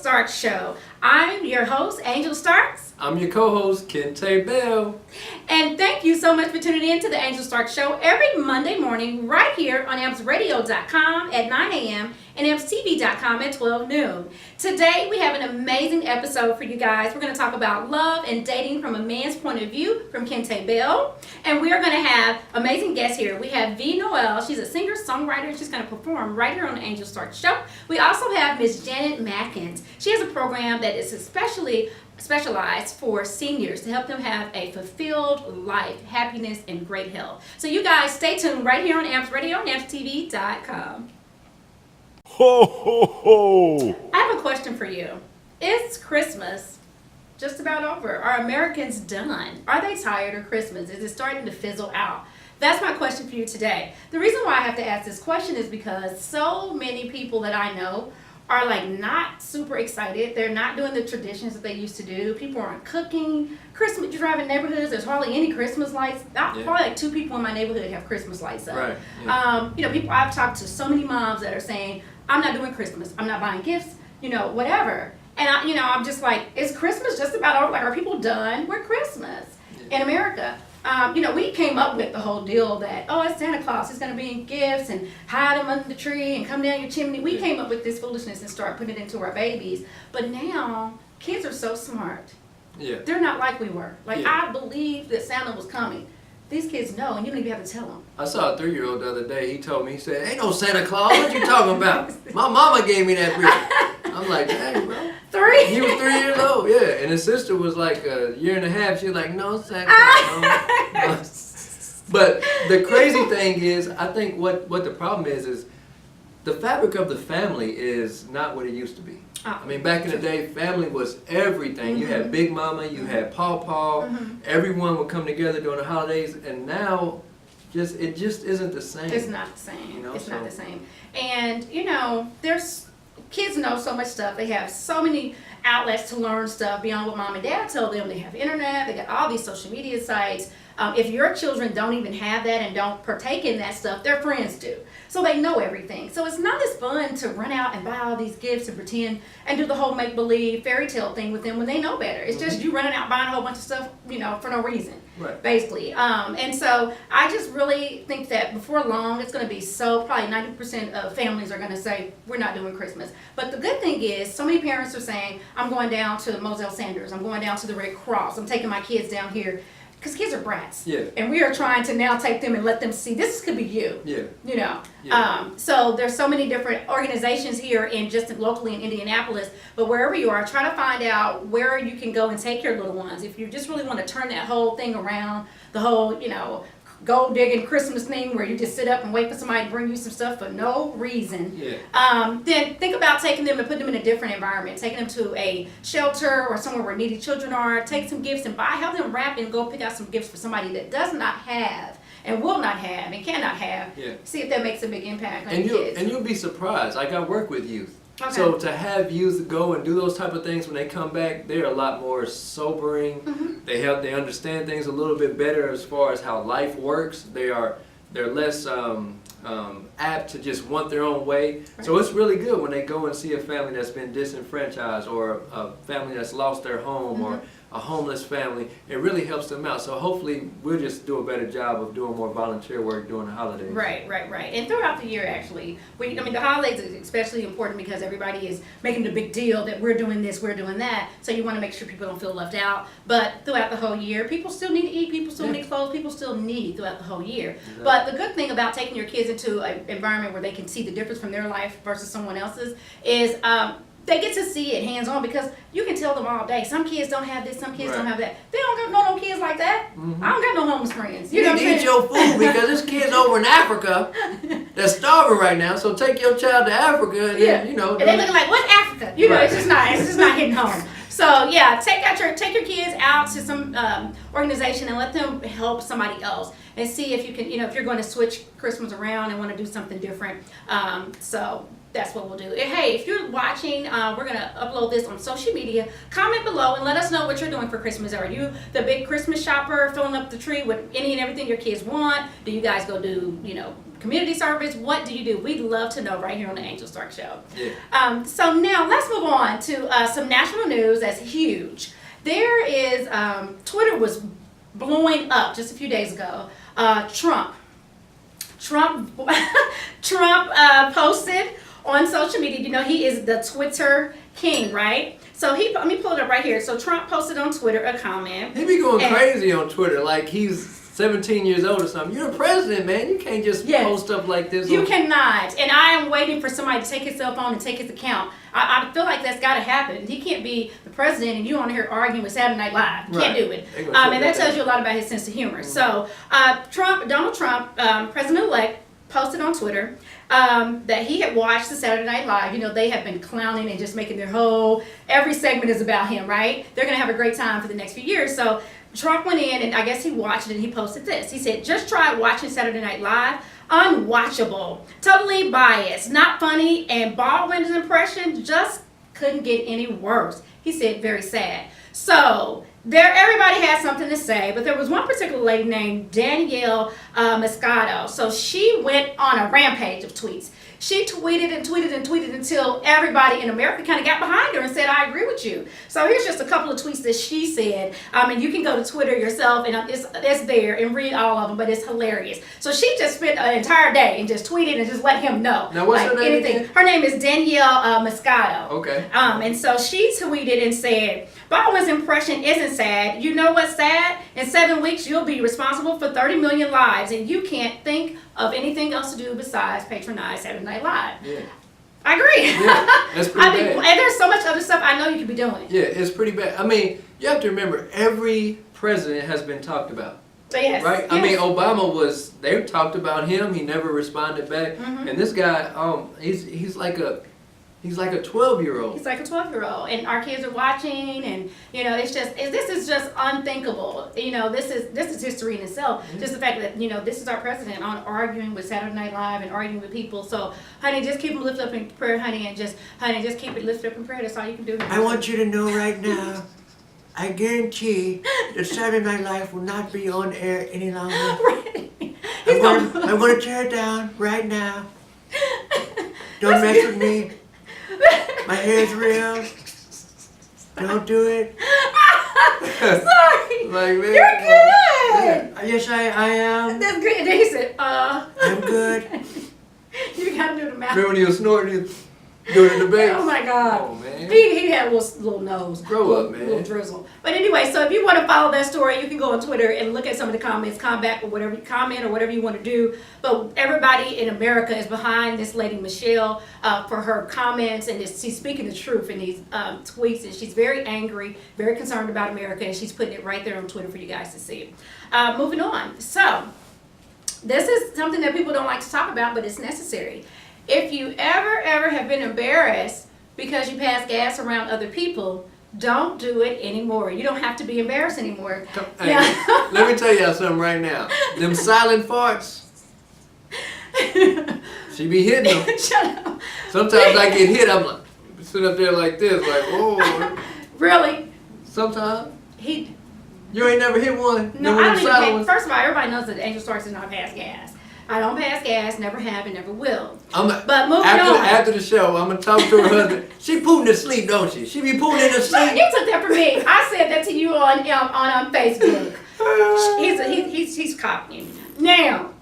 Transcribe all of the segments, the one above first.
Starks Show. I'm your host, Angel Starks. I'm your co-host, Kente Bell. And thank you so much for tuning in to the Angel Starks Show every Monday morning right here on AmpsRadio.com at 9 a.m. and AmpsTV.com at 12 noon. Today we have an amazing episode for you guys. We're going to talk about love and dating from a man's point of view from Kente Bell. And we are going to have amazing guests here. We have V Noel. She's a singer-songwriter. She's going to perform right here on the Angel Starks Show. We also have Miss Janet Mackins. She has a program that is especially specialized for seniors to help them have a fulfilled life, happiness, and great health. So you guys stay tuned right here on Amps Radio and AmpsTV.com. Ho, ho, ho! I have a question for you. Is Christmas just about over? Are Americans done? Are they tired of Christmas? Is it starting to fizzle out? That's my question for you today. The reason why I have to ask this question is because so many people that I know are like not super excited. They're not doing the traditions that they used to do. People aren't cooking. Christmas, you drive in neighborhoods, there's hardly any Christmas lights. Probably like 2 people in my neighborhood have Christmas lights up. Right. Yeah. People, I've talked to so many moms that are saying, I'm not doing Christmas. I'm not buying gifts, whatever. And I'm just like, is Christmas just about over? Like, are people done with Christmas in America? We came up with the whole deal that, it's Santa Claus, he's going to bring gifts and hide them under the tree and come down your chimney. We came up with this foolishness and started putting it into our babies. But now, kids are so smart. Yeah. They're not like we were. I believed that Santa was coming. These kids know, and you don't even have to tell them. I saw a 3-year-old the other day. He told me, he said, ain't no Santa Claus. What you talking about? My mama gave me that present. I'm like, dang, bro. 3? He was 3 years old, yeah. And his sister was like a year and a half. She was like, no Santa Claus. No. But the crazy thing is, I think what the problem is the fabric of the family is not what it used to be. I mean, back in the day, family was everything. You had Big Mama, you had Paw. Everyone would come together during the holidays, and now it just isn't the same. It's not the same. It's not the same. And, there's kids know so much stuff. They have so many outlets to learn stuff beyond what mom and dad told them. They have internet. They got all these social media sites. If your children don't even have that and don't partake in that stuff, their friends do. So they know everything. So it's not as fun to run out and buy all these gifts and pretend and do the whole make-believe fairy tale thing with them when they know better. It's just you running out buying a whole bunch of stuff, for no reason. Right. Basically. And so I just really think that before long, it's going to be probably 90% of families are going to say, we're not doing Christmas. But the good thing is, so many parents are saying, I'm going down to Moselle Sanders, I'm going down to the Red Cross, I'm taking my kids down here. Because kids are brats. Yeah. And we are trying to now take them and let them see this could be you. Yeah. So there's so many different organizations here just locally in Indianapolis. But wherever you are, try to find out where you can go and take your little ones. If you just really want to turn that whole thing around, the whole, gold digging Christmas thing where you just sit up and wait for somebody to bring you some stuff for no reason. Yeah. Then think about taking them and putting them in a different environment. Taking them to a shelter or somewhere where needy children are. Take some gifts and help them wrap and go pick out some gifts for somebody that does not have and will not have and cannot have. Yeah. See if that makes a big impact on your kids. And you'll be surprised. Like, I work with youth. Okay. So to have youth go and do those type of things when they come back, they're a lot more sobering. They understand things a little bit better as far as how life works. They're less apt to just want their own way. Right. So it's really good when they go and see a family that's been disenfranchised or a family that's lost their home or a homeless family. It really helps them out. So hopefully we'll just do a better job of doing more volunteer work during the holidays. Right. And throughout the year, actually, the holidays is especially important because everybody is making a big deal that we're doing this, we're doing that. So you want to make sure people don't feel left out. But throughout the whole year, people still need to eat, people still need clothes, people still need throughout the whole year. Exactly. But the good thing about taking your kids into an environment where they can see the difference from their life versus someone else's is they get to see it hands-on because you can tell them all day. Some kids don't have this, some kids don't have that. They don't got no kids like that. I don't got no homeless friends. You need your food because there's kids over in Africa that's starving right now. So take your child to Africa and then, And they're looking like, what's Africa? It's just not hitting home. So take your kids out to some organization and let them help somebody else and see if you can, if you're going to switch Christmas around and want to do something different. So That's what we'll do. And hey, if you're watching, we're going to upload this on social media. Comment below and let us know what you're doing for Christmas. Are you the big Christmas shopper, filling up the tree with any and everything your kids want? Do you guys go do, community service? What do you do? We'd love to know right here on the Angel Stark Show. Yeah. So now let's move on to some national news that's huge. There is, Twitter was blowing up just a few days ago. Trump posted on social media. He is the Twitter king, right? So let me pull it up right here. So Trump posted on Twitter a comment. He be going crazy on Twitter, like he's 17 years old or something. You're the president, man. You can't just post stuff like this. You cannot. And I am waiting for somebody to take his cell phone and take his account. I feel like that's got to happen. He can't be the president and you on here arguing with Saturday Night Live. Can't do it. And that tells you a lot about his sense of humor. So Donald Trump, president-elect, posted on Twitter that he had watched the Saturday Night Live. They have been clowning and just making every segment is about him, right? They're going to have a great time for the next few years. So Trump went in and I guess he watched it and he posted this. He said, just try watching Saturday Night Live. Unwatchable. Totally biased. Not funny. And Baldwin's impression just couldn't get any worse. He said, very sad. So everybody had something to say, but there was one particular lady named Danielle Moscato. So she went on a rampage of tweets. She tweeted and tweeted and tweeted until everybody in America kind of got behind her and said, I agree with you. So here's just a couple of tweets that she said. And you can go to Twitter yourself and it's there and read all of them, but it's hilarious. So she just spent an entire day and just tweeted and just let him know. Now what's her name again? Her name is Danielle Moscato. Okay. And so she tweeted and said, Baldwin's impression isn't sad. You know what's sad? In 7 weeks, you'll be responsible for 30 million lives, and you can't think of anything else to do besides patronize Saturday Night Live. Yeah. I agree. Yeah, that's pretty bad. And there's so much other stuff I know you could be doing. Yeah, it's pretty bad. I mean, you have to remember, every president has been talked about. Yes. Right? Yes. I mean, Obama they talked about him. He never responded back. Mm-hmm. And this guy, he's like a 12-year-old. He's like a 12-year-old, and our kids are watching, and this is just unthinkable. This is history in itself. Mm-hmm. Just the fact that this is our president on arguing with Saturday Night Live and arguing with people. So, honey, just keep him lifted up in prayer, honey, and just keep it lifted up in prayer. That's all you can do. I want you to know right now, I guarantee that Saturday Night Live will not be on air any longer. Right. I'm going to tear it down right now. Don't mess with me. My hair's real. Don't do it. Sorry. Like, man, You're good. Yes, I am. That's good. And then he said, I'm good. You gotta do the math. Remember when he was snorting during the debate? Oh my God. Oh, man. He had a little nose. Grow up, man. Little drizzle. But anyway, so if you want to follow that story, you can go on Twitter and look at some of the comments, comment or whatever you want to do. But everybody in America is behind this lady Michelle for her comments, and she's speaking the truth in these tweets, and she's very angry, very concerned about America, and she's putting it right there on Twitter for you guys to see. Moving on. So this is something that people don't like to talk about, but it's necessary. If you ever have been embarrassed because you pass gas around other people, don't do it anymore. You don't have to be embarrassed anymore. Hey, let me tell y'all something right now. Them silent farts, she be hitting them. Shut up. Sometimes I get hit, I'm like, sit up there like this, like, oh. Really? Sometimes. You ain't never hit one? No, one I of them don't silent even ones? First of all, everybody knows that Angel Starks does not pass gas. I don't pass gas, never have, and never will. But moving on. After the show, I'm going to talk to her husband. She pooting to sleep, don't she? She be pooting in her You sleep. took that from me. I said that to you on Facebook. He's copying. Now,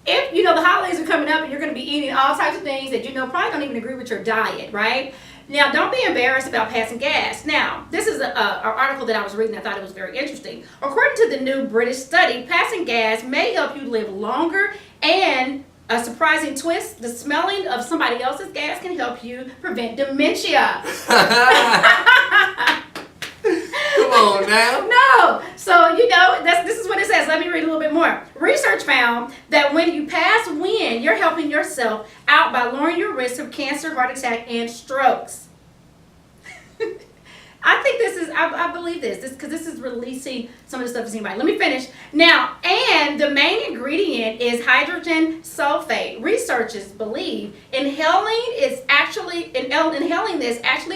if the holidays are coming up and you're going to be eating all types of things that probably don't even agree with your diet, right? Now, don't be embarrassed about passing gas. Now, this is an article that I was reading. I thought it was very interesting. According to the new British study, passing gas may help you live longer, and a surprising twist, the smelling of somebody else's gas can help you prevent dementia. Come on now. No. So, this is what it says. Let me read a little bit more. Research found that when you pass wind, you're helping yourself out by lowering your risk of cancer, heart attack, and strokes. I think I believe believe this because this is releasing some of the stuff that's anybody. Let me finish. Now, and the main ingredient is hydrogen sulfate. Researchers believe inhaling this actually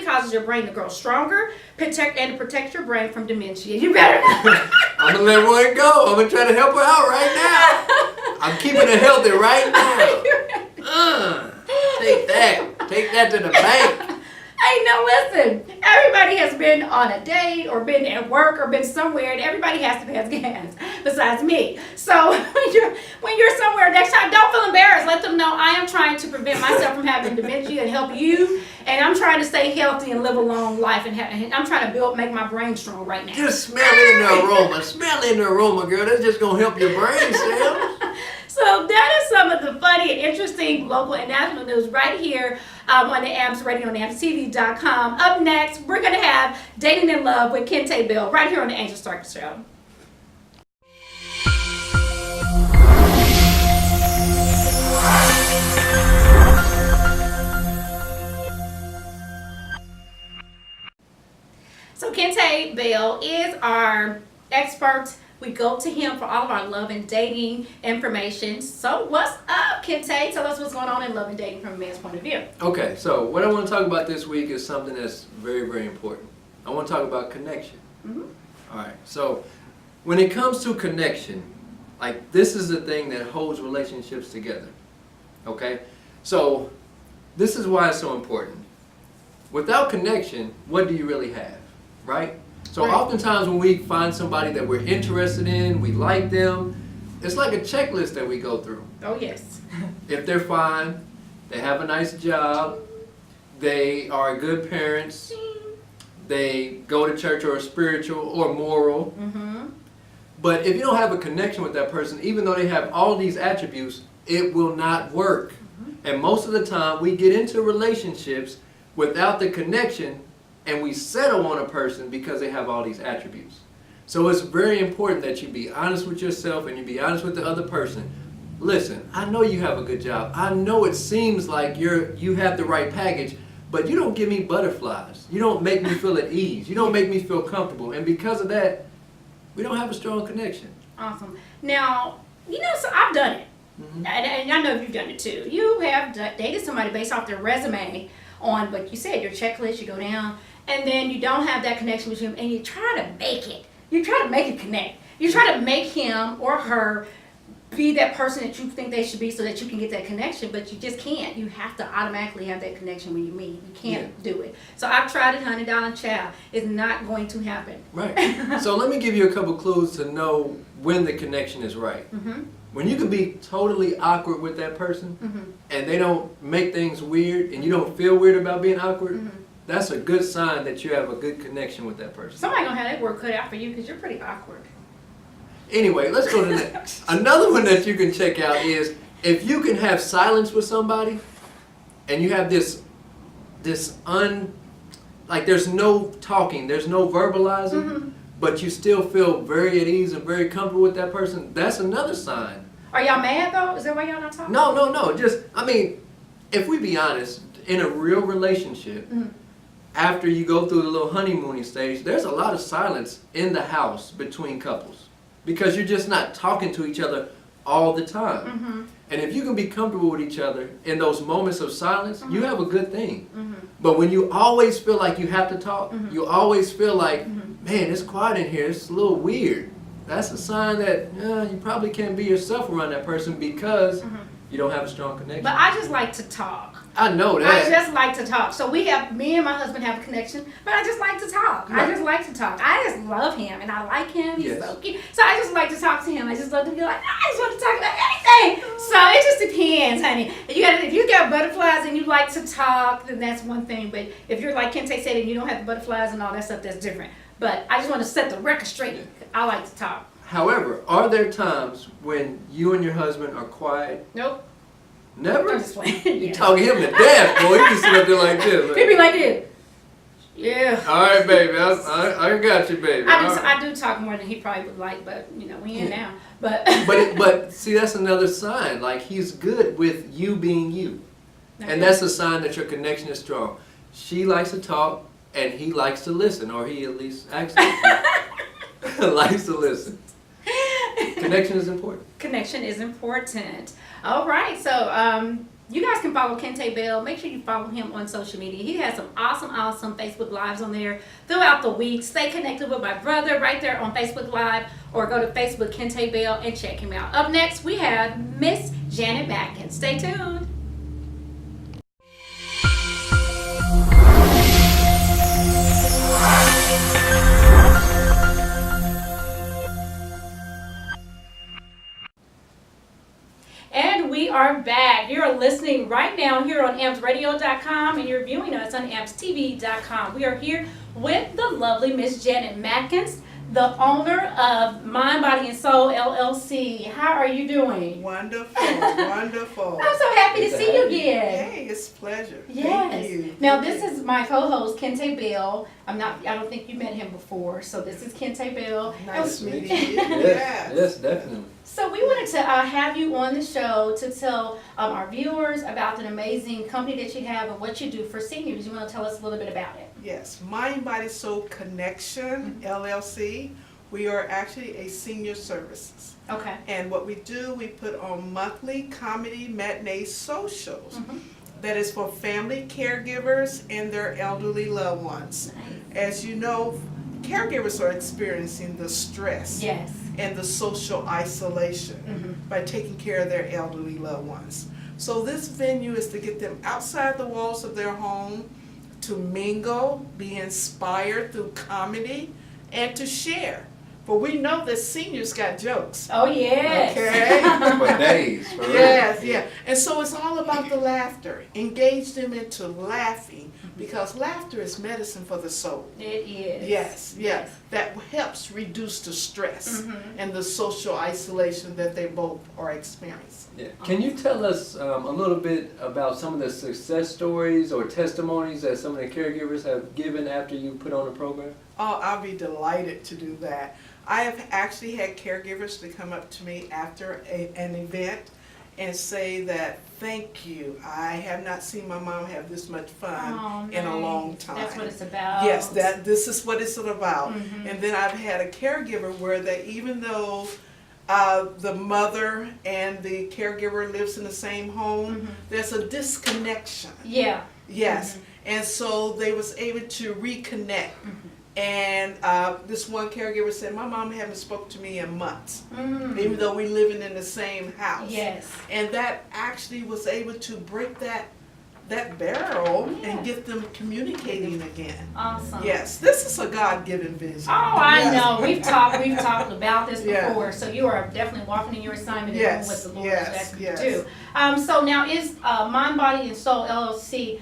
causes your brain to grow stronger, to protect your brain from dementia. You better not. I'm gonna let one go. I'm gonna try to help her out right now. I'm keeping her healthy right now. Take that to the bank. Hey, now listen. Everybody has been on a date or been at work or been somewhere, and everybody has to pass gas besides me. So when you're somewhere next time, don't feel embarrassed. Let them know I am trying to prevent myself from having dementia and help you. And I'm trying to stay healthy and live a long life, and I'm trying to make my brain strong right now. Just smell in the aroma. Smell in the aroma, girl. That's just gonna help your brain cells. So that is some of the funny and interesting local and national news right here on the AMPS Radio and AMPSTV.com. Up next, we're going to have Dating in Love with Kente Bill right here on the Angel Stark Show. So Kente Bill is our expert. We go to him for all of our love and dating information. So what's up, Kente? Tell us what's going on in love and dating from a man's point of view. Okay, so what I want to talk about this week is something that's very, very important. I want to talk about connection. Mm-hmm. All right, so when it comes to connection, like this is the thing that holds relationships together. Okay, so this is why it's so important. Without connection, what do you really have, right? So oftentimes when we find somebody that we're interested in, we like them, it's like a checklist that we go through. Oh, yes. If they're fine, they have a nice job, they are good parents, they go to church or are spiritual or moral. Mm-hmm. But if you don't have a connection with that person, even though they have all these attributes, it will not work. Mm-hmm. And most of the time we get into relationships without the connection, and we settle on a person because they have all these attributes. So it's very important that you be honest with yourself and you be honest with the other person. Listen, I know you have a good job. I know it seems like you have the right package, but you don't give me butterflies. You don't make me feel at ease. You don't make me feel comfortable. And because of that, we don't have a strong connection. Awesome. Now, so I've done it. Mm-hmm. And I know you've done it too. You have dated somebody based off their resume on, like you said, your checklist, you go down, and then you don't have that connection with him, and you try to make it. You try to make it connect. You try to make him or her be that person that you think they should be so that you can get that connection, but you just can't. You have to automatically have that connection when you meet. You can't do it. So I've tried it, honey, dollar child. It's not going to happen. Right. So let me give you a couple clues to know when the connection is right. Mm-hmm. When you can be totally awkward with that person, Mm-hmm. and they don't make things weird, and you don't feel weird about being awkward, Mm-hmm. that's a good sign that you have a good connection with that person. Somebody gonna have that work cut out for you because you're pretty awkward. Anyway, let's go to the next. Another one that you can check out is if you can have silence with somebody, and you have there's no talking, there's no verbalizing, Mm-hmm. but you still feel very at ease and very comfortable with that person. That's another sign. Are y'all mad though? Is that why y'all not talking? No. Just, if we be honest, in a real relationship, Mm-hmm. after you go through the little honeymooning stage, there's a lot of silence in the house between couples because you're just not talking to each other all the time. Mm-hmm. And if you can be comfortable with each other in those moments of silence, you have a good thing. Mm-hmm. But when you always feel like you have to talk, Mm-hmm. you always feel like, Mm-hmm. man, it's quiet in here, it's a little weird. That's a sign that you probably can't be yourself around that person because Mm-hmm. you don't have a strong connection. But I just like to talk. I know I that. just like to talk. So me and my husband have a connection, but I just like to talk. Right. I just like to talk. I just love him and I like him. He's Yes. so cute. So I just like to talk to him. I just love to be like, I just want to talk about anything. So it just depends, honey. If you got butterflies and you like to talk, then that's one thing. But if you're like Kente said and you don't have the butterflies and all that stuff, that's different. But I just want to set the record straight. I like to talk. However, are there times when you and your husband are quiet? Nope. Never? I'm just playing. You Yeah. talking him to death, boy. You can sit up there like this. He'd be like this. Yeah. All right, baby. I got you, baby. All right. I do talk more than he probably would like, but we in now. But But see, that's another sign. Like, he's good with you being you. And that's a sign that your connection is strong. She likes to talk. and he likes to listen, or he at least actually likes to listen. Connection is important. Connection is important. All right, so you guys can follow Kente Bell. Make sure you follow him on social media. He has some awesome Facebook Lives on there throughout the week. Stay connected with my brother right there on Facebook Live, or go to Facebook Kente Bell and check him out. Up next, we have Miss Janet Mackins. Stay tuned. And we are back. You're listening right now here on ampsradio.com, and you're viewing us on ampstv.com. We are here with the lovely Miss Janet Mackins, the owner of Mind, Body, and Soul LLC. How are you doing? Wonderful, wonderful. I'm so happy to see you again. Hey, it's a pleasure. Yes. Thank you. Now Thank this you. is my co-host Kente Bell. I don't think you met him before, so this is Kente Bell. Nice And- meeting you. Yes, definitely. So we wanted to have you on the show to tell our viewers about the amazing company that you have and what you do for seniors. You want to tell us a little bit about it? Yes, Mind, Body, Soul Connection, LLC. We are actually a senior services. Okay. And what we do, we put on monthly comedy matinee socials. That is for family caregivers and their elderly loved ones. As you know, caregivers are experiencing the stress Yes. and the social isolation by taking care of their elderly loved ones. So this venue is to get them outside the walls of their home, to mingle, be inspired through comedy, and to share. For we know that seniors got jokes. Oh yes. Okay? For days. For real. Yes, yeah. And so it's all about the laughter. Engage them into laughing, because laughter is medicine for the soul. It is. Yes, yeah. That helps reduce the stress and the social isolation that they both are experiencing. Yeah. Can you tell us a little bit about some of the success stories or testimonies that some of the caregivers have given after you put on the program? Oh, I'll be delighted to do that. I have actually had caregivers to come up to me after an event and say that, thank you, I have not seen my mom have this much fun in a long time. That's what it's about. Yes, this is what it's about. And then I've had a caregiver where that even though the mother and the caregiver lives in the same home, there's a disconnection. Yeah. Yes, and so they was able to reconnect. And this one caregiver said, my mom haven't spoke to me in months, even though we living in the same house. Yes. And that actually was able to break that barrel and get them communicating again. Awesome. Yes, this is a God-given vision. Oh, I Yes. know. We've talked about this before. So you are definitely walking in your assignment and doing what the Lord has asked you to do. So now is Mind, Body, and Soul LLC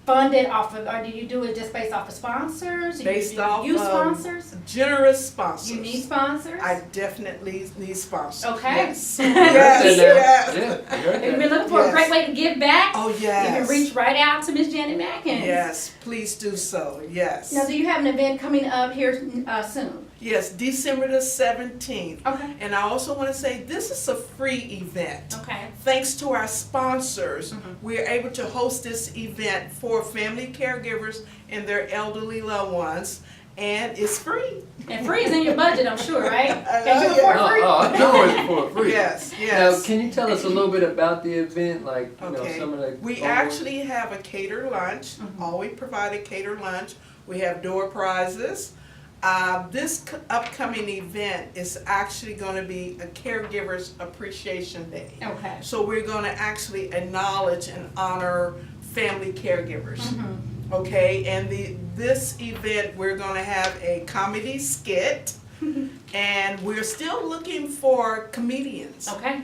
funded off of, or do you do it just based off of sponsors? Based do off you use of sponsors? Generous sponsors. You need sponsors? I definitely need sponsors. Okay. Yes. Yes, yes. Yeah, I heard If that. you're looking for a Yes. great way to give back, Oh, you yes. can reach right out to Miss Janet Mackins. Yes, please do so. Yes. Now, do you have an event coming up here soon? Yes, December the 17th. Okay. And I also want to say this is a free event. Okay. Thanks to our sponsors, we're able to host this event for family caregivers and their elderly loved ones, and it's free. And free is in your budget, I'm sure, right? I Can you know, afford yeah. free? I know it's for free. Yes, Now, yes. can you tell us a little bit about the event, like Okay. some of the? We actually have a catered lunch. Always provide a catered lunch. We have door prizes. This upcoming event is actually going to be a Caregivers Appreciation Day. Okay. So we're going to actually acknowledge and honor family caregivers. Okay, and this event we're going to have a comedy skit, and we're still looking for comedians. Okay.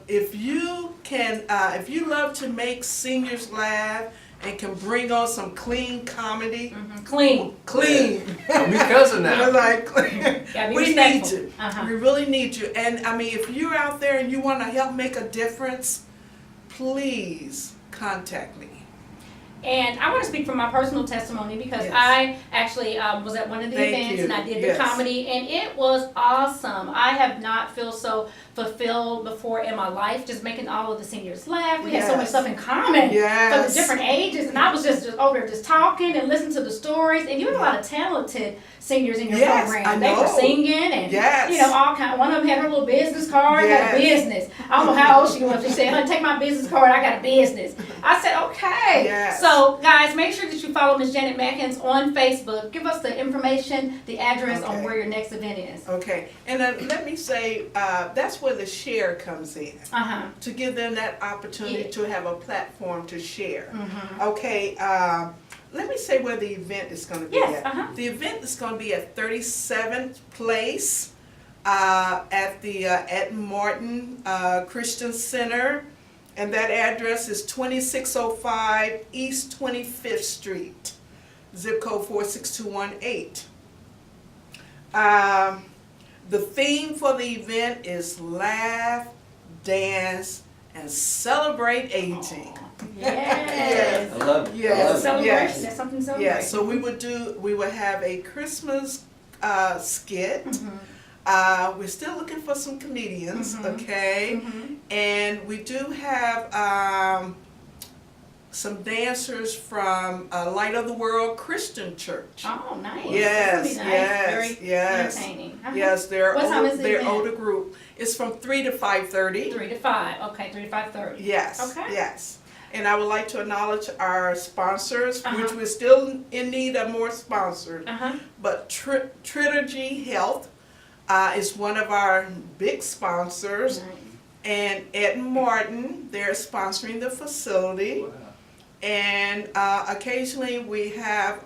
If you love to make seniors laugh and can bring on some clean comedy, Clean. Don't be cussing We're now. like, Gotta be we need respectful. you. Uh-huh. We really need you. And I mean, if you're out there and you want to help make a difference, please contact me. And I want to speak from my personal testimony because Yes. I actually was at one of the Thank events you. and I did Yes. the comedy, and it was awesome. I have not felt so fulfilled before in my life, just making all of the seniors laugh. We had so much Yes. stuff in common for Yes. the different ages, and I was just over there just talking and listening to the stories. And you had a lot of talented seniors in your Yes, program. I They were know. singing and Yes. all kind. One of them had her little business card, had a Yes. business. I don't know how old she was. She said, "Honey, take my business card. I got a business." I said, "Okay." Yes. So, guys, make sure that you follow Ms. Janet Mackins on Facebook. Give us the information, the address on Okay. where your next event is. Okay, and let me say, that's where the share comes in, to give them that opportunity to have a platform to share. Okay, let me say where the event is going to be Yes, at. The event is going to be at 37th Place at the Ed Martin Christian Center, and that address is 2605 East 25th Street, zip code 46218. The theme for the event is laugh, dance, and celebrate aging. Yes. I love it. Yes. I love it. Celebration. Yes. There's something to celebrate. Yeah, so we would have a Christmas skit. We're still looking for some comedians, okay? And we do have some dancers from Light of the World Christian Church. Oh, nice. Yes, That's gonna be nice. yes, Very yes. entertaining. Yes, they're What time is the they're event? older group. It's from 3 to 5:30. 3 to 5. Okay, 3 to 5:30. Yes. Okay. Yes. And I would like to acknowledge our sponsors, which Uh-huh. we're still in need of more sponsors. Uh-huh. But Trilogy Health is one of our big sponsors. Nice. And Ed Martin, they're sponsoring the facility. Wow. And occasionally we have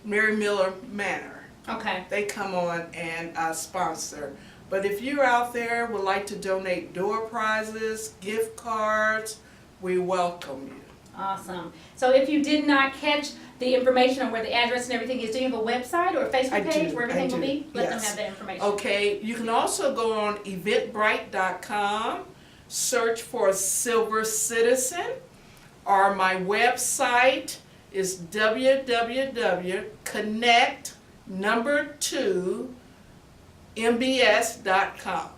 Mary Miller Manor. Okay. They come on and sponsor. But if you're out there, would like to donate door prizes, gift cards, we welcome you. Awesome. So if you did not catch the information on where the address and everything is, do you have a website or a Facebook I page do, where everything I will do, be? Let them yes. have that information. Okay, you can also go on eventbrite.com, search for Silver Citizen, or my website is www.connect2mbs.com,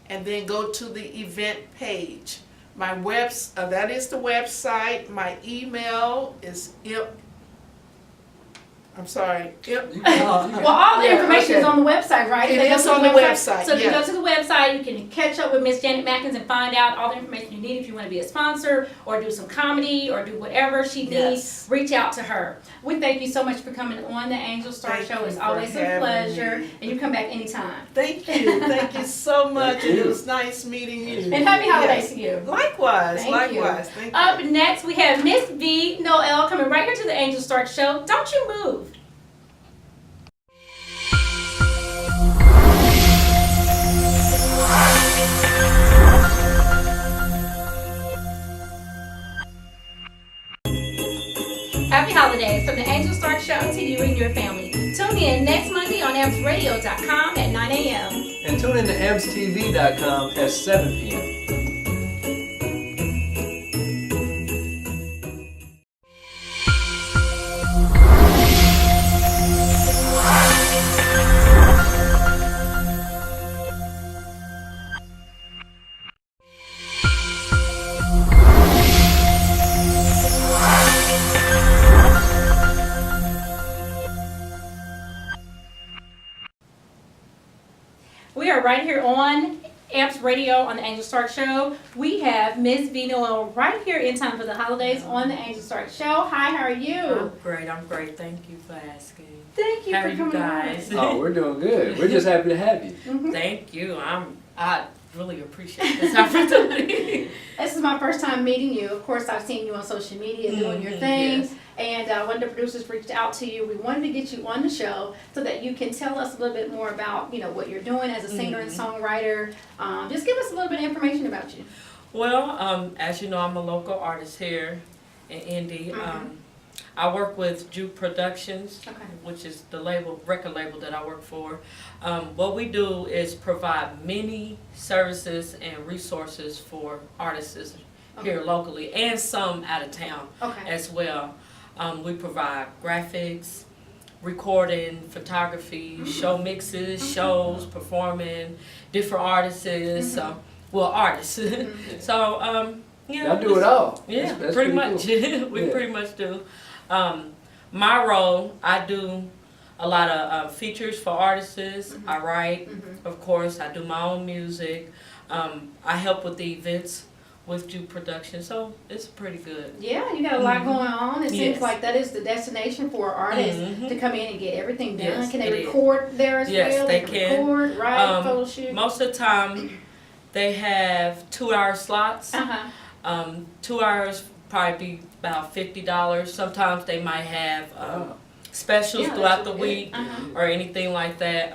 and then go to the event page. My that is the website. My email is Well, all the Yeah, information is okay. on the website, right? It If they go is to on the website, So if you go yes. to the website, you can catch up with Miss Janet Mackins and find out all the information you need. If you want to be a sponsor or do some comedy or do whatever she needs, Yes. reach out to her. We thank you so much for coming on the Angel Star Thank Show. you It's for always a having pleasure. me. And you come back anytime. Thank you so much. Thank you. It was nice meeting you. And happy holidays Yes. to you. Likewise, Thank you. likewise. Thank you. Up next, we have Miss V Noel coming right here to the Angel Star Show. Don't you move. Happy holidays from the Angel Star Show to you and your family. Tune in next Monday on AmpsRadio.com at 9 a.m. And tune in to AmpsTV.com at 7 p.m. We are right here on Amps Radio on the Angel Start Show. We have Miss V Noel right here in time for the holidays on the Angel Start Show. Hi, how are you? I'm great. Thank you for asking. Thank you How for are you coming guys? Oh, we're doing good. We're just happy to have you. on. Thank you. I really appreciate this opportunity. This is my first time meeting you. Of course, I've seen you on social media doing your thing. Yes. And one of the producers reached out to you. We wanted to get you on the show so that you can tell us a little bit more about, what you're doing as a singer and songwriter. Just give us a little bit of information about you. Well, as you know, I'm a local artist here in Indy. I work with Juke Productions, Okay. which is the record label that I work for. What we do is provide many services and resources for artists here locally and some out of town Okay. as well. We provide graphics, recording, photography, show mixes, shows, performing, different artists. Artists. So, yeah. Y'all do it all. Yeah, That's pretty cool. much. We pretty much do. My role, I do a lot of features for artists. I write, of course. I do my own music. I help with the events with Juke Production, so it's pretty good. Yeah, you got a lot going on. It seems Yes. like that is the destination for artists to come in and get everything done. Yes, Can they it is. record there as Yes, well? they can. Record, write, photo shoot. Most of the time, they have 2-hour slots. 2 hours probably be about $50. Sometimes they might have specials Yeah, throughout that's the good. week or anything like that.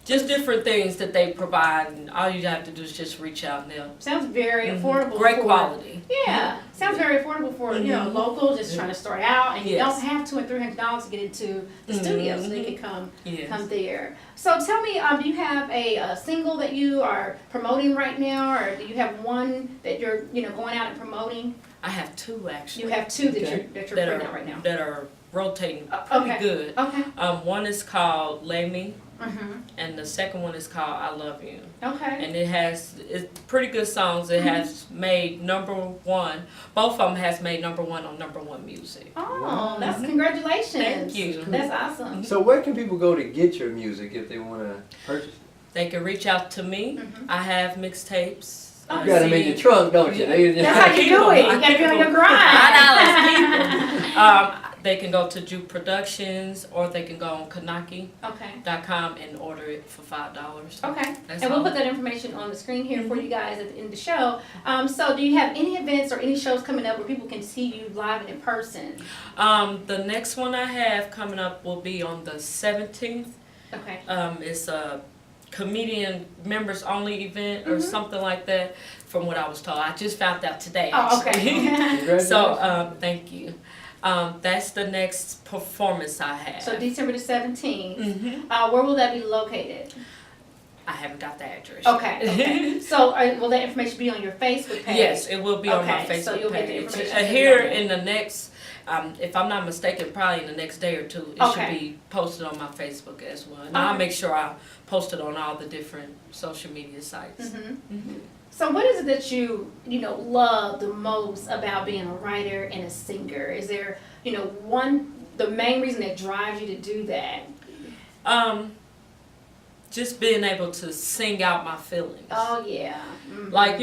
Just different things that they provide, and all you have to do is just reach out and they'll. Sounds very affordable. Great for, quality. Yeah, sounds very affordable for local, just trying to start out, and you Yes. don't have $200 and $300 to get into the studio, so they can come Yes. there. So tell me, do you have a single that you are promoting right now, or do you have one that you're going out and promoting? I have 2 actually. You have 2 that Okay. you're that putting are out right now. that are rotating pretty Okay. good. Okay. One is called Lay Me, Mm-hmm. and the second one is called I Love You. Okay. And it's pretty good songs. It has made #1. Both of them has made #1 on #1 music. Oh, that's congratulations. Thank you. That's awesome. So where can people go to get your music if they want to purchase it? They can reach out to me. I have mixtapes. Oh, You got them in your trunk, don't you? That's how you do it. You gotta be on your grind. $5. They can go to Juke Productions, or they can go on Kanaki.com Okay. and order it for $5. Okay. That's And we'll all. put that information on the screen here for you guys at the end of the show. So do you have any events or any shows coming up where people can see you live and in person? The next one I have coming up will be on the 17th. Okay. It's a comedian members only event or something like that, from what I was told. I just found out today. Oh, actually. okay. Congratulations. So thank you. That's the next performance I have. So December the 17th. Mhm. Where will that be located? I haven't got the address. Okay. Okay. So will that information be on your Facebook page? Yes, it will be on my Okay, Facebook so you'll get the page. information Here on there. in the next, if I'm not mistaken, probably in the next day or two, it Okay. should be posted on my Facebook as well. And Okay. I'll make sure I post it on all the different social media sites. Mm-hmm. So what is it that you love the most about being a writer and a singer? Is there the main reason that drives you to do that? Just being able to sing out my feelings. Oh yeah. Mhm. Like,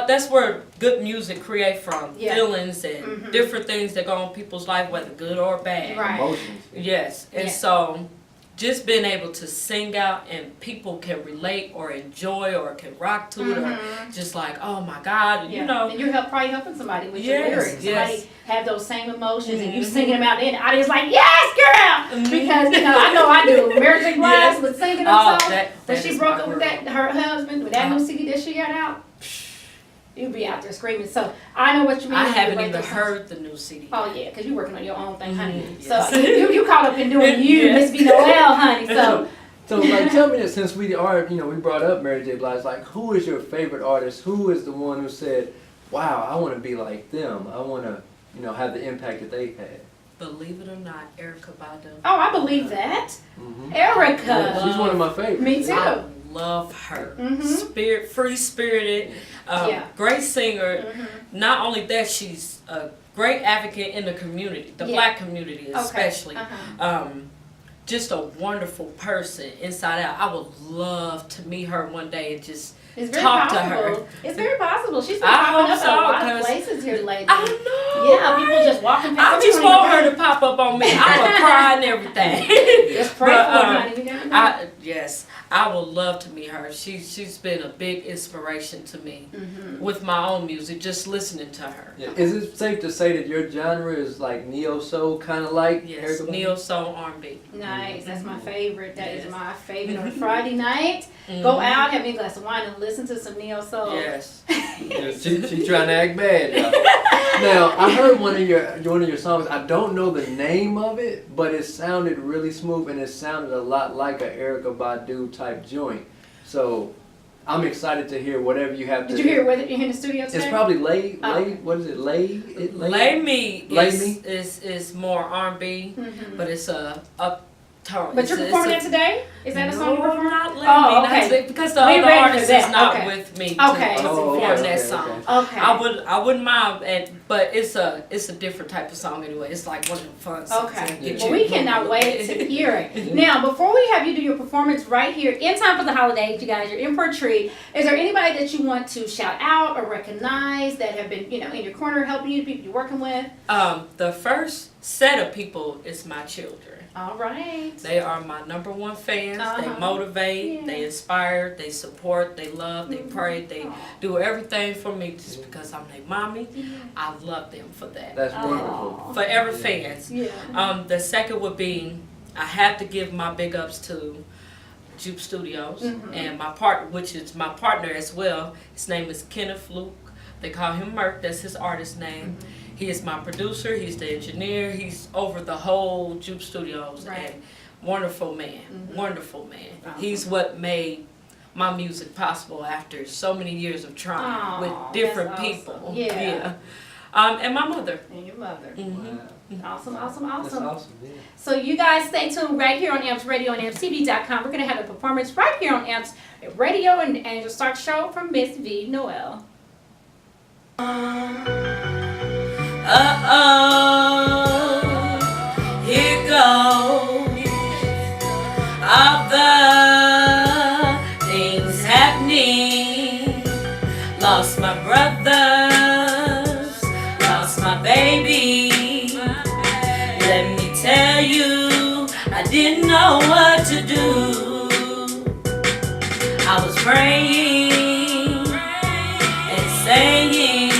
that's where good music create from. Yeah. Feelings and different things that go on people's life, whether good or bad. Right. Emotions. Yes. And Yeah. so just being able to sing out and people can relate or enjoy or can rock to it or just like, oh my God, Yeah. And you're probably helping somebody with Yes, your lyrics. yes. Somebody have those same emotions and you singing them out there and the audience like, yes, girl! Because, I know I do. Mary J. Blige Yes. was singing Oh, them songs. that When is she broke my up with girl. her husband, with that new CD that she got out, you'd be out there screaming. So I know what you mean. I when you haven't write even those songs. heard the new CD. Oh yeah, because you're working on your own thing, honey. Yes. So you caught up in doing you, Yes. Miss V Noel, honey. So So like, tell me this, since we are, we brought up Mary J. Blige, like, who is your favorite artist? Who is the one who said, wow, I want to be like them. I want to, have the impact that they've had. Believe it or not, Erykah Badu. oh, I believe that. Mm-hmm. Erica. She's one of my favorites. Me too. I love her. Mhm. Free spirited, Yeah. great singer. Not only that, she's a great advocate in the community, the Yeah. Black community especially. Uh-huh. Just a wonderful person inside out. I would love to meet her one day and just It's very talk possible. to her. It's very possible. She's been I popping hope up so, in a lot of 'cause places here lately. I know. Yeah, people right? just walking past. I just want her to pop up on me. I would cry and everything. Just pray But, for her, honey. We never know. Yes, I would love to meet her. She's been a big inspiration to me with my own music, just listening to her. Yeah. Is it safe to say that your genre is like neo-soul, kind of like Yes, Erykah Badu? neo soul R&B. Nice. That's my favorite. That is Yes. my favorite. On a Friday night, go out, have me a glass of wine, and listen to some neo soul. Yes. Yeah, she trying to act bad, y'all. Now, I heard one of your songs. I don't know the name of it, but it sounded really smooth, and it sounded a lot like a Erykah Badu type joint. So, I'm excited to hear whatever you have to. Did you hear it in the studio today? It's probably lay. Oh. What is it? Lay Me Lay is, Me? is more R&B, but it's a up tone. But you're performing that today? Is that a song you're No, performing? not Lay Oh, Me. okay. Not, because the We other ready for artist that. is not Okay. with me Okay. to Oh, perform okay, that okay, song. Okay. I wouldn't mind, but it's a different type of song anyway. It's like one of the fun songs. Okay. that get Well, you we cannot wait to hear it. Now, before we have you do your performance right here in time for the holidays, you guys, you're in for a treat. Is there anybody that you want to shout out or recognize that have been, in your corner helping you, people you're working with? The first set of people is my children. All right. They are my number one fans. They Uh-huh. motivate, Yeah. they inspire, they support, they love, they pray, they Aw. do everything for me just because I'm their mommy. I love them for that. That's Aw. wonderful. Forever fans. Yeah. The second would be I have to give my big ups to Juke Studios and my which is my partner as well. His name is Kenneth Luke. They call him Merk. That's his artist name. He is my producer. He's the engineer. He's over the whole Juke Studios. Right. And wonderful man. Wonderful man. Awesome. He's what made my music possible after so many years of trying Aw, with that's different awesome. people. Yeah. And my mother. And your mother. Mhm. Awesome, awesome, That's awesome. awesome. Yeah. So you guys stay tuned right here on AMPS Radio and AMPSTV.com. We're going to have a performance right here on AMPS Radio and Angel Stark Show from Miss V Noel. Here goes all the things happening. Lost my brothers, lost my baby. Let me tell you, I didn't know what to do. I was praying and saying,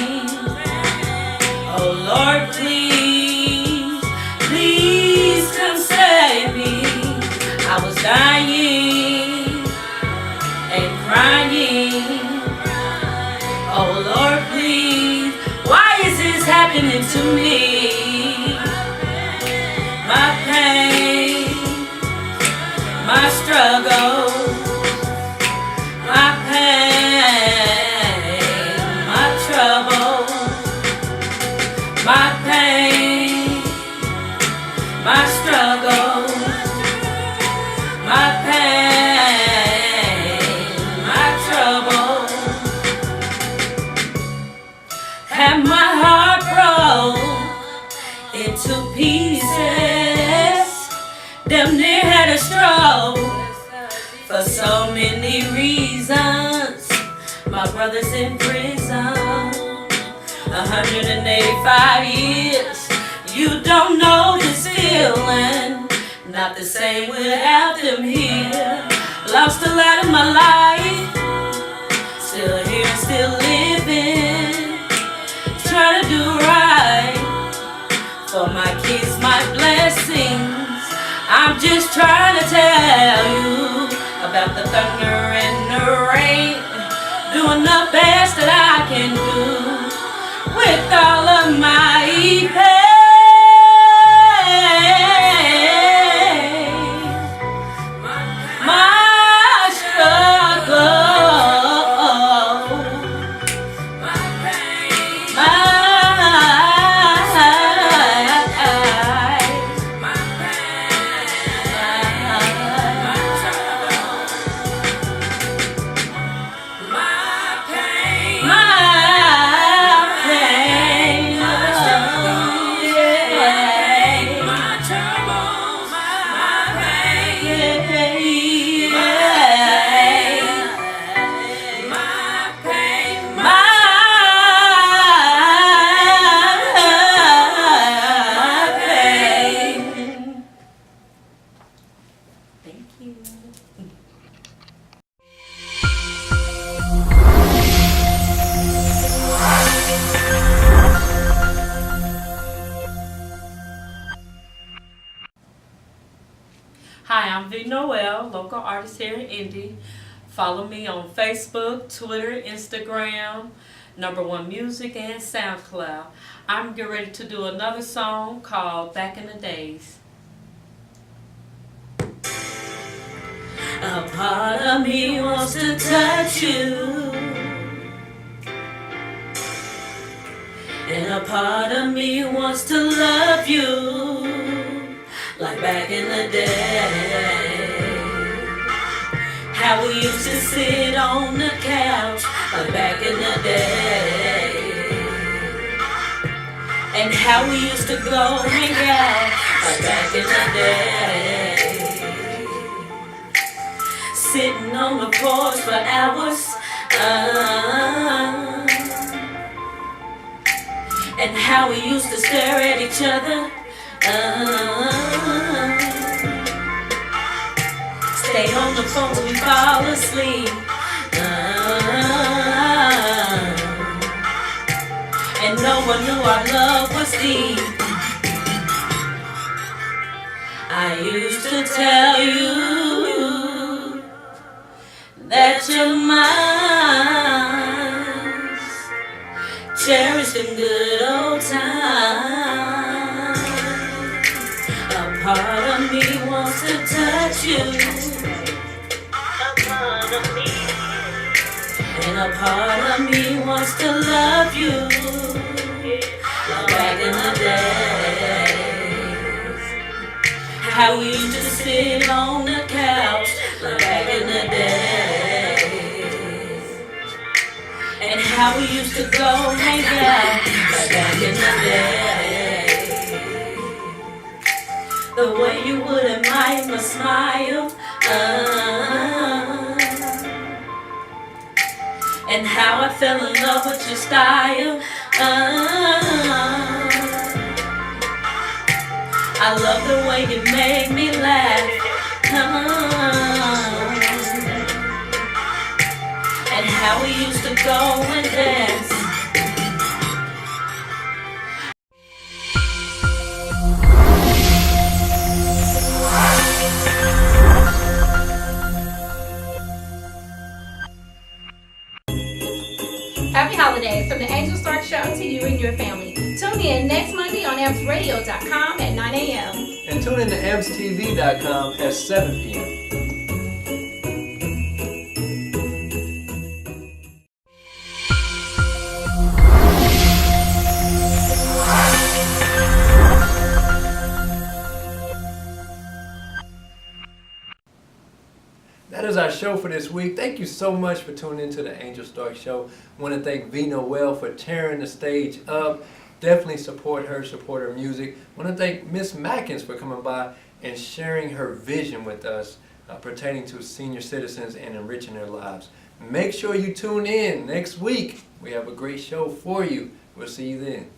oh Lord, please, please come save me. I was dying and crying. Oh Lord, please, why is this happening to me? My pain, my struggle, my pain, my trouble, my pain, my struggle, my pain, my trouble. Had my heart broke into pieces. Damn near had a stroke for so many reasons. My brother's in prison, 185 years. You don't know this feeling, not the same without them here. Lost a lot of my life, still here, still living. Trying to do right for my kids, my blessings. I'm just trying to tell you about the thunder and the rain, doing the best that I can do with all of my pain, my struggle, Thank you. Hi, I'm V Noel, local artist here in Indy. Follow me on Facebook, Twitter, Instagram, #1 Music, and SoundCloud. I'm getting ready to do another song called Back in the Days. A part of me wants to touch you. And a part of me wants to love you. Like back in the day. How we used to sit on the couch. Like back in the day. And how we used to go hang out. Like back in the day. Sitting on the porch for hours. And how we used to stare at each other. Stay on the phone till we fall asleep. And no one knew our love was deep. I used to tell you that you're mine. Cherish them good old times. A part of me wants to touch you. A part of me. And a part of me wants to love you. Like back in the days. How we used to sit on the couch. Like back in the days. And how we used to go hang out. Like back in the days. The way you would admire my smile. And how I fell in love with your style. I love the way you make me laugh. And how we used to go and dance. Happy holidays from the Angel Start Show to you and your family. Tune in next Monday on ampsradio.com at 9 a.m. And tune in to ampstv.com at 7 p.m. That is our show for this week. Thank you so much for tuning into the Angel Stark Show. I want to thank V Noel for tearing the stage up. Definitely support her music. I want to thank Miss Mackins for coming by and sharing her vision with us pertaining to senior citizens and enriching their lives. Make sure you tune in next week. We have a great show for you. We'll see you then.